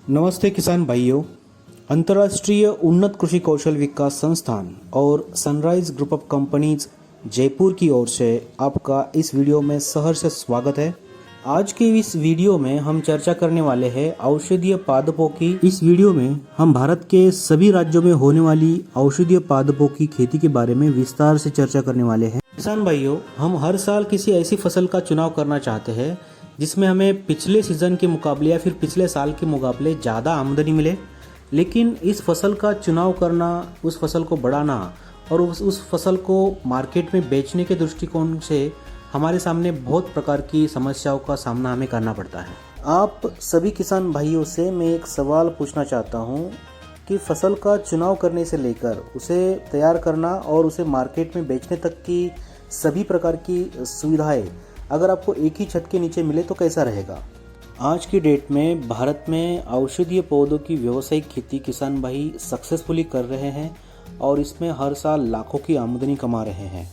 नमस्ते किसान भाइयों। अंतर्राष्ट्रीय उन्नत कृषि कौशल विकास संस्थान और sunrise group of companies Jaipur की ओर से आपका इस वीडियो में सहर्ष स्वागत है। आज के इस वीडियो में हम चर्चा करने वाले हैं औषधीय पादपों की। इस वीडियो में हम भारत के सभी राज्यों में होने वाली औषधीय पादपों की खेती के बारे में विस्तार से चर्चा करने वाले हैं। किसान भाइयों, हम हर साल किसी ऐसी फसल का चुनाव करना चाहते हैं जिसमें हमें पिछले सीजन के मुकाबले या फिर पिछले साल के मुकाबले ज़्यादा आमदनी मिले। लेकिन इस फसल का चुनाव करना, उस फसल को बढ़ाना और उस फसल को मार्केट में बेचने के दृष्टिकोण से हमारे सामने बहुत प्रकार की समस्याओं का सामना हमें करना पड़ता है। आप सभी किसान भाइयों से मैं एक सवाल पूछना चाहता हूँ कि फसल का चुनाव करने से लेकर उसे तैयार करना और उसे मार्केट में बेचने तक की सभी प्रकार की सुविधाएं अगर आपको एक ही छत के नीचे मिले तो कैसा रहेगा। आज की डेट में भारत में औषधीय पौधों की व्यावसायिक खेती किसान भाई सक्सेसफुली कर रहे हैं और इसमें हर साल लाखों की आमदनी कमा रहे हैं।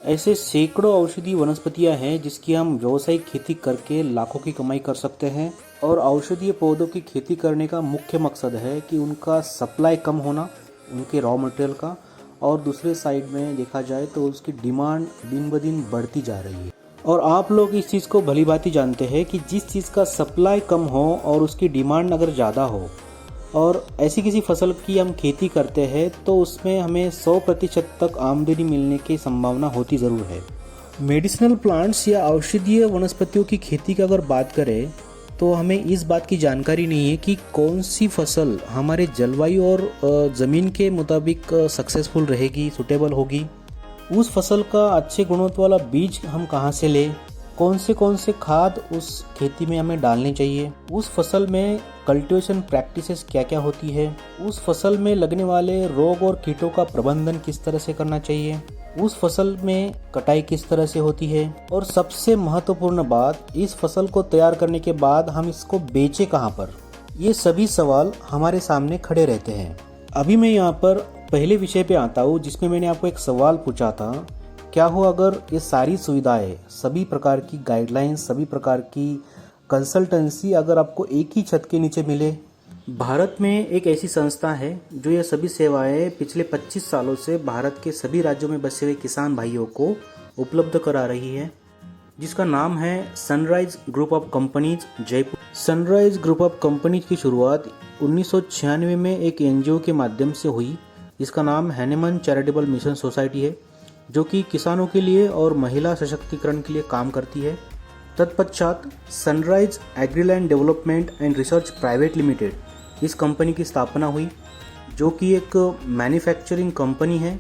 ऐसे सैकड़ों औषधीय वनस्पतियां हैं जिसकी हम व्यावसायिक खेती करके लाखों की कमाई कर सकते हैं। और औषधीय पौधों की खेती करने का मुख्य मकसद है कि उनका सप्लाई कम होना, उनके रॉ मटेरियल का, और दूसरे साइड में देखा जाए तो उसकी डिमांड दिन ब दिन बढ़ती जा रही है। और आप लोग इस चीज़ को भली भांति जानते हैं कि जिस चीज़ का सप्लाई कम हो और उसकी डिमांड अगर ज़्यादा हो और ऐसी किसी फसल की हम खेती करते हैं तो उसमें हमें 100% तक आमदनी मिलने की संभावना होती ज़रूर है। मेडिसिनल प्लांट्स या औषधीय वनस्पतियों की खेती की अगर बात करें तो हमें इस बात की जानकारी नहीं है कि कौन सी फसल हमारे जलवायु और ज़मीन के मुताबिक सक्सेसफुल रहेगी, सुटेबल होगी। उस फसल का अच्छे गुणवत्ता वाला बीज हम कहाँ से लें, कौन से खाद उस खेती में हमें डालने चाहिए, उस फसल में कल्टीवेशन प्रैक्टिसेस क्या क्या होती है, उस फसल में लगने वाले रोग और कीटों का प्रबंधन किस तरह से करना चाहिए, उस फसल में कटाई किस तरह से होती है, और सबसे महत्वपूर्ण बात, इस फसल को तैयार करने के बाद हम इसको बेचें कहाँ पर। ये सभी सवाल हमारे सामने खड़े रहते हैं। अभी मैं यहाँ पर पहले विषय पे आता हूँ जिसमें मैंने आपको एक सवाल पूछा था, क्या हो अगर ये सारी सुविधाएं, सभी प्रकार की गाइडलाइंस, सभी प्रकार की कंसल्टेंसी अगर आपको एक ही छत के नीचे मिले। भारत में एक ऐसी संस्था है जो ये सभी सेवाएं पिछले 25 सालों से भारत के सभी राज्यों में बसे हुए किसान भाइयों को उपलब्ध करा रही है, जिसका नाम है sunrise group of companies Jaipur. Sunrise group of companies की शुरुआत 1996 में एक एनजीओ के माध्यम से हुई जिसका नाम हैनेमन चैरिटेबल मिशन सोसाइटी है, जो कि किसानों के लिए और महिला सशक्तिकरण के लिए काम करती है। तत्पश्चात Sunrise Agriland development and research private limited इस कंपनी की स्थापना हुई, जो कि एक मैन्युफैक्चरिंग कंपनी है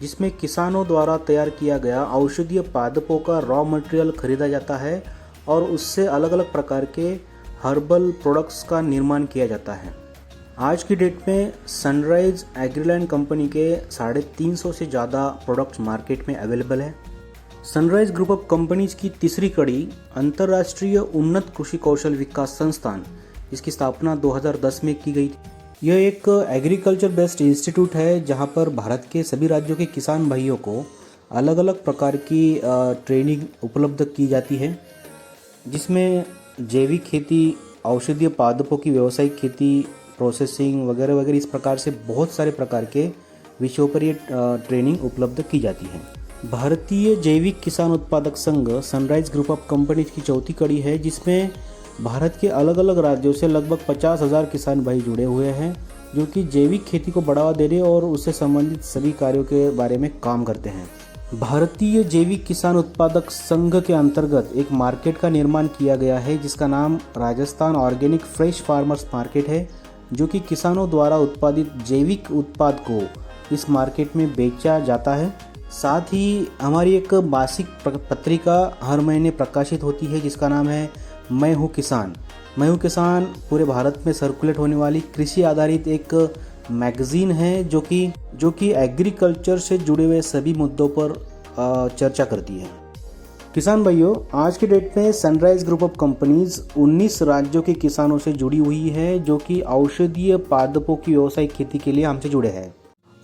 जिसमें किसानों द्वारा तैयार किया गया औषधीय पादपों का रॉ मटेरियल खरीदा जाता है और उससे अलग अलग प्रकार के हर्बल प्रोडक्ट्स का निर्माण किया जाता है। आज की डेट में सनराइज एग्रीलैंड कंपनी के 350 से ज़्यादा प्रोडक्ट्स मार्केट में अवेलेबल है। सनराइज ग्रुप ऑफ कंपनीज की तीसरी कड़ी अंतर्राष्ट्रीय उन्नत कृषि कौशल विकास संस्थान, इसकी स्थापना 2010 में की गई थी। यह एक एग्रीकल्चर बेस्ड इंस्टीट्यूट है जहां पर भारत के सभी राज्यों के किसान भाइयों को अलग अलग प्रकार की ट्रेनिंग उपलब्ध की जाती है, जिसमें जैविक खेती, औषधीय पादपों की व्यावसायिक खेती, प्रोसेसिंग वगैरह वगैरह इस प्रकार से बहुत सारे प्रकार के विषयों पर ये ट्रेनिंग उपलब्ध की जाती है। भारतीय जैविक किसान उत्पादक संघ सनराइज ग्रुप ऑफ कंपनीज की चौथी कड़ी है, जिसमें भारत के अलग अलग राज्यों से लगभग 50,000 किसान भाई जुड़े हुए हैं, जो कि जैविक खेती को बढ़ावा देने और उससे संबंधित सभी कार्यों के बारे में काम करते हैं। भारतीय जैविक किसान उत्पादक संघ के अंतर्गत एक मार्केट का निर्माण किया गया है जिसका नाम Rajasthan organic fresh farmers market है, जो कि किसानों द्वारा उत्पादित जैविक उत्पाद को इस मार्केट में बेचा जाता है। साथ ही हमारी एक मासिक पत्रिका हर महीने प्रकाशित होती है जिसका नाम है मैं हूँ किसान। मैं हूँ किसान पूरे भारत में सर्कुलेट होने वाली कृषि आधारित एक मैगजीन है जो कि एग्रीकल्चर से जुड़े हुए सभी मुद्दों पर चर्चा करती है। किसान भाइयों, आज के डेट में सनराइज ग्रुप ऑफ कंपनीज 19 राज्यों के किसानों से जुड़ी हुई है जो कि औषधीय पादपों की व्यावसायिक खेती के लिए हमसे जुड़े हैं।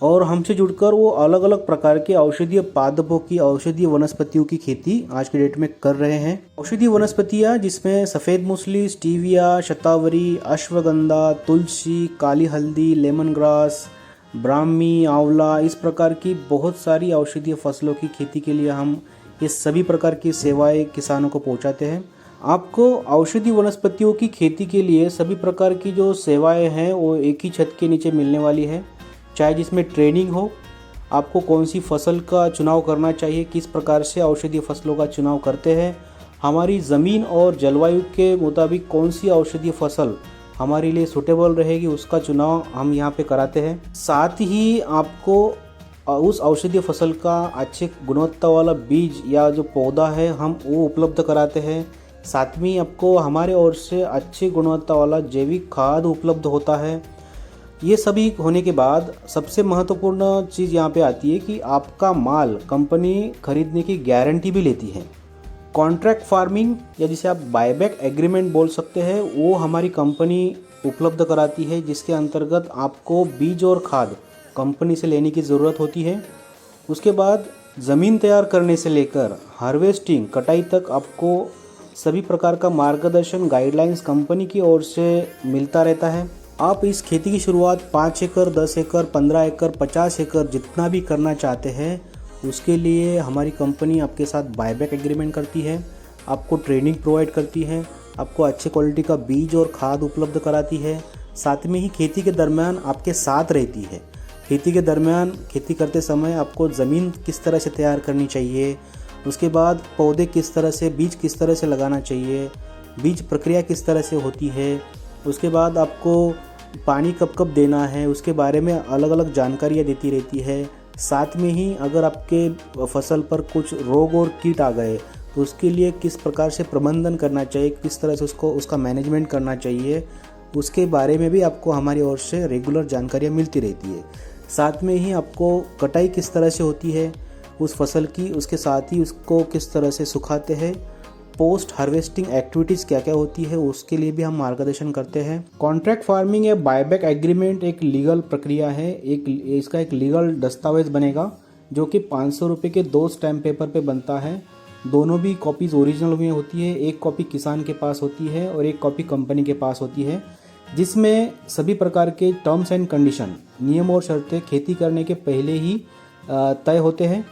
और हमसे जुड़कर वो अलग अलग प्रकार के औषधीय पादपों की, औषधीय वनस्पतियों की खेती आज के डेट में कर रहे हैं। औषधीय वनस्पतियां जिसमें सफ़ेद मूसली, स्टीविया, शतावरी, अश्वगंधा, तुलसी, काली हल्दी, लेमन ग्रास, ब्राह्मी, आंवला, इस प्रकार की बहुत सारी औषधीय फसलों की खेती के लिए हम ये सभी प्रकार की सेवाएं किसानों को पहुंचाते हैं। आपको औषधि वनस्पतियों की खेती के लिए सभी प्रकार की जो सेवाएं हैं वो एक ही छत के नीचे मिलने वाली है। चाहे जिसमें ट्रेनिंग हो, आपको कौन सी फसल का चुनाव करना चाहिए, किस प्रकार से औषधीय फसलों का चुनाव करते हैं, हमारी ज़मीन और जलवायु के मुताबिक कौन सी औषधीय फसल हमारे लिए सूटेबल रहेगी, उसका चुनाव हम यहाँ पे कराते हैं। साथ ही आपको उस औषधीय फसल का अच्छे गुणवत्ता वाला बीज या जो पौधा है हम वो उपलब्ध कराते हैं। साथ में आपको हमारे ओर से अच्छी गुणवत्ता वाला जैविक खाद उपलब्ध होता है। ये सभी होने के बाद सबसे महत्वपूर्ण चीज़ यहाँ पे आती है कि आपका माल कंपनी खरीदने की गारंटी भी लेती है। कॉन्ट्रैक्ट फार्मिंग या जिसे आप बायबैक एग्रीमेंट बोल सकते हैं, वो हमारी कंपनी उपलब्ध कराती है, जिसके अंतर्गत आपको बीज और खाद कंपनी से लेने की ज़रूरत होती है। उसके बाद ज़मीन तैयार करने से लेकर हार्वेस्टिंग, कटाई तक आपको सभी प्रकार का मार्गदर्शन, गाइडलाइंस कंपनी की ओर से मिलता रहता है। आप इस खेती की शुरुआत 5 एकड़, 10 एकड़, 15 एकड़, 50 एकड़ जितना भी करना चाहते हैं, उसके लिए हमारी कंपनी आपके साथ बायबैक एग्रीमेंट करती है, आपको ट्रेनिंग प्रोवाइड करती है, आपको अच्छे क्वालिटी का बीज और खाद उपलब्ध कराती है। साथ में ही खेती के दरमियान आपके साथ रहती है। खेती के दरमियान, खेती करते समय आपको ज़मीन किस तरह से तैयार करनी चाहिए, उसके बाद पौधे किस तरह से, बीज किस तरह से लगाना चाहिए, बीज प्रक्रिया किस तरह से होती है, उसके बाद आपको पानी कब कब देना है, उसके बारे में अलग अलग जानकारियाँ देती रहती है। साथ में ही अगर आपके फसल पर कुछ रोग और कीट आ गए तो उसके लिए किस प्रकार से प्रबंधन करना चाहिए, किस तरह से उसका मैनेजमेंट करना चाहिए, उसके बारे में भी आपको हमारी ओर से रेगुलर जानकारियाँ मिलती रहती है। साथ में ही आपको कटाई किस तरह से होती है उस फसल की, उसके साथ ही उसको किस तरह से सुखाते हैं, पोस्ट हार्वेस्टिंग एक्टिविटीज़ क्या क्या होती है, उसके लिए भी हम मार्गदर्शन करते हैं। कॉन्ट्रैक्ट फार्मिंग या बायबैक एग्रीमेंट एक लीगल प्रक्रिया है। इसका एक लीगल दस्तावेज बनेगा जो कि 500 रुपये के 2 स्टैम्प पेपर पे बनता है। दोनों भी कॉपीज़ ओरिजिनल में होती है। एक कॉपी किसान के पास होती है और एक कॉपी कंपनी के पास होती है, जिसमें सभी प्रकार के टर्म्स एंड कंडीशन, नियम और शर्तें खेती करने के पहले ही तय होते हैं।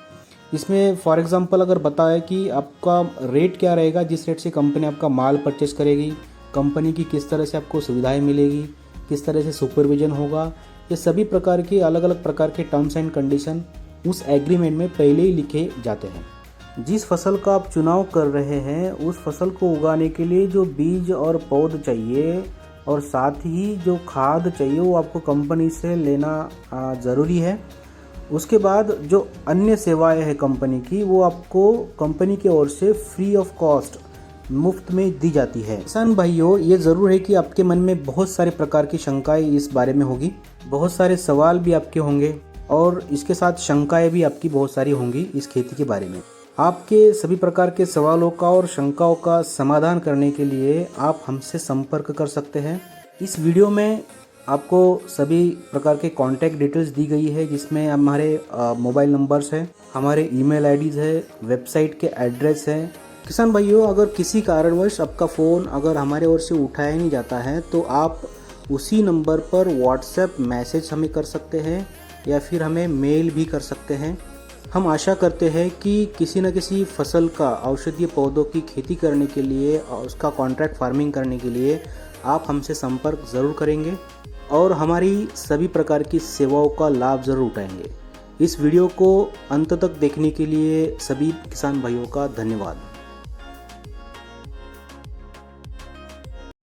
इसमें फॉर एग्जांपल अगर बताया कि आपका रेट क्या रहेगा, जिस रेट से कंपनी आपका माल परचेस करेगी, कंपनी की किस तरह से आपको सुविधाएं मिलेगी, किस तरह से सुपरविजन होगा, ये सभी प्रकार के अलग अलग प्रकार के टर्म्स एंड कंडीशन उस एग्रीमेंट में पहले ही लिखे जाते हैं। जिस फसल का आप चुनाव कर रहे हैं उस फसल को उगाने के लिए जो बीज और पौध चाहिए और साथ ही जो खाद चाहिए वो आपको कंपनी से लेना ज़रूरी है। उसके बाद जो अन्य सेवाएं हैं कंपनी की, वो आपको कंपनी की ओर से फ्री ऑफ कॉस्ट, मुफ्त में दी जाती है। किसान भाइयों, ये ज़रूर है कि आपके मन में बहुत सारे प्रकार की शंकाएं इस बारे में होगी, बहुत सारे सवाल भी आपके होंगे और इसके साथ शंकाएं भी आपकी बहुत सारी होंगी इस खेती के बारे में। आपके सभी प्रकार के सवालों का और शंकाओं का समाधान करने के लिए आप हमसे संपर्क कर सकते हैं। इस वीडियो में आपको सभी प्रकार के कॉन्टैक्ट डिटेल्स दी गई है, जिसमें हमारे मोबाइल नंबर्स हैं, हमारे ईमेल आईडीज़ है, वेबसाइट के एड्रेस है। किसान भाइयों, अगर किसी कारणवश आपका फ़ोन अगर हमारे ओर से उठाया नहीं जाता है तो आप उसी नंबर पर व्हाट्सएप मैसेज हमें कर सकते हैं या फिर हमें मेल भी कर सकते हैं। हम आशा करते हैं कि किसी न किसी फसल का, औषधीय पौधों की खेती करने के लिए और उसका कॉन्ट्रैक्ट फार्मिंग करने के लिए आप हमसे संपर्क ज़रूर करेंगे और हमारी सभी प्रकार की सेवाओं का लाभ ज़रूर उठाएंगे। इस वीडियो को अंत तक देखने के लिए सभी किसान भाइयों का धन्यवाद।